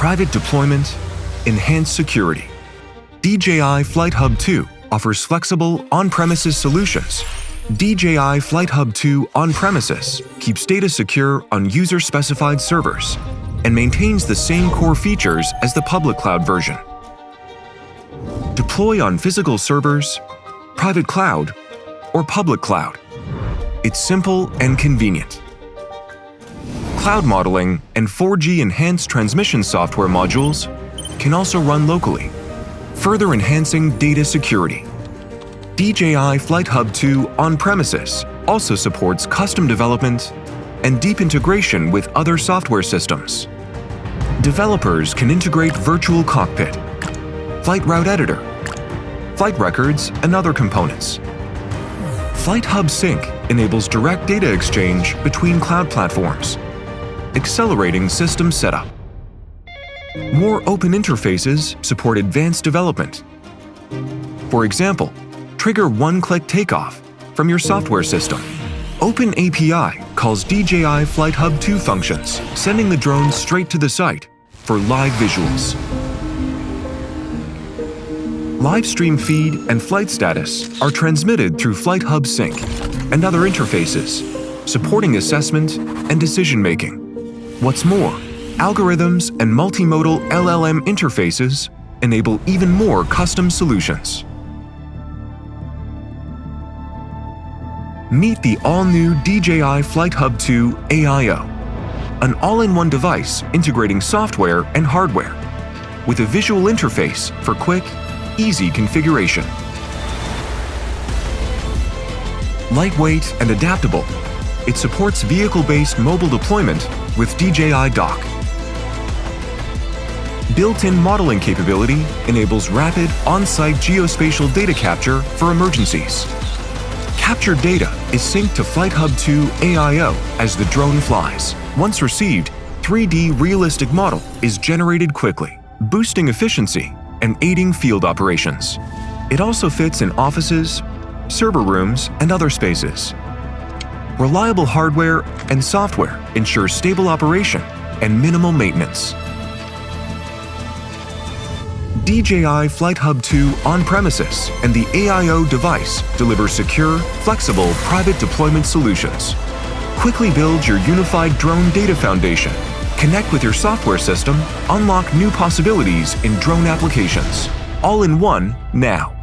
private deployment, enhanced security. DJI FlightHub 2 offers flexible on-premises solutions. DJI FlightHub 2 On Premises keeps data secure on user-specified servers and maintains the same core features as the public cloud version. Deploy on physical servers, private cloud, or public cloud. It's simple and convenient. Cloud modeling and 4G enhanced transmission software modules can also run locally, further enhancing data security. DJI FlightHub 2 On Premises also supports custom development and deep integration with other software systems. Developers can integrate virtual cockpit, flight route editor, flight records, and other components. FlightHub Sync enables direct data exchange between cloud platforms, accelerating system setup. More open interfaces support advanced development. For example, trigger one-click takeoff from your software system. Open API calls DJI FlightHub 2 functions, sending the drone straight to the site for live visuals. Live stream feed and flight status are transmitted through FlightHub Sync and other interfaces, supporting assessment and decision-making. What's more, algorithms and multimodal LLM interfaces enable even more custom solutions. Meet the all-new DJI FlightHub 2 AIO, an all-in-one device integrating software and hardware, with a visual interface for quick, easy configuration. Lightweight and adaptable, it supports vehicle-based mobile deployment with DJI Dock. Built-in modeling capability enables rapid on-site geospatial data capture for emergencies. Captured data is synced to FlightHub 2 AIO as the drone flies. Once received, 3D realistic model is generated quickly, boosting efficiency and aiding field operations. It also fits in offices, server rooms, and other spaces. Reliable hardware and software ensure stable operation and minimal maintenance. DJI FlightHub 2 On Premises and the AIO device deliver secure, flexible private deployment solutions. Quickly build your unified drone data foundation. Connect with your software system, unlock new possibilities in drone applications. All in one now.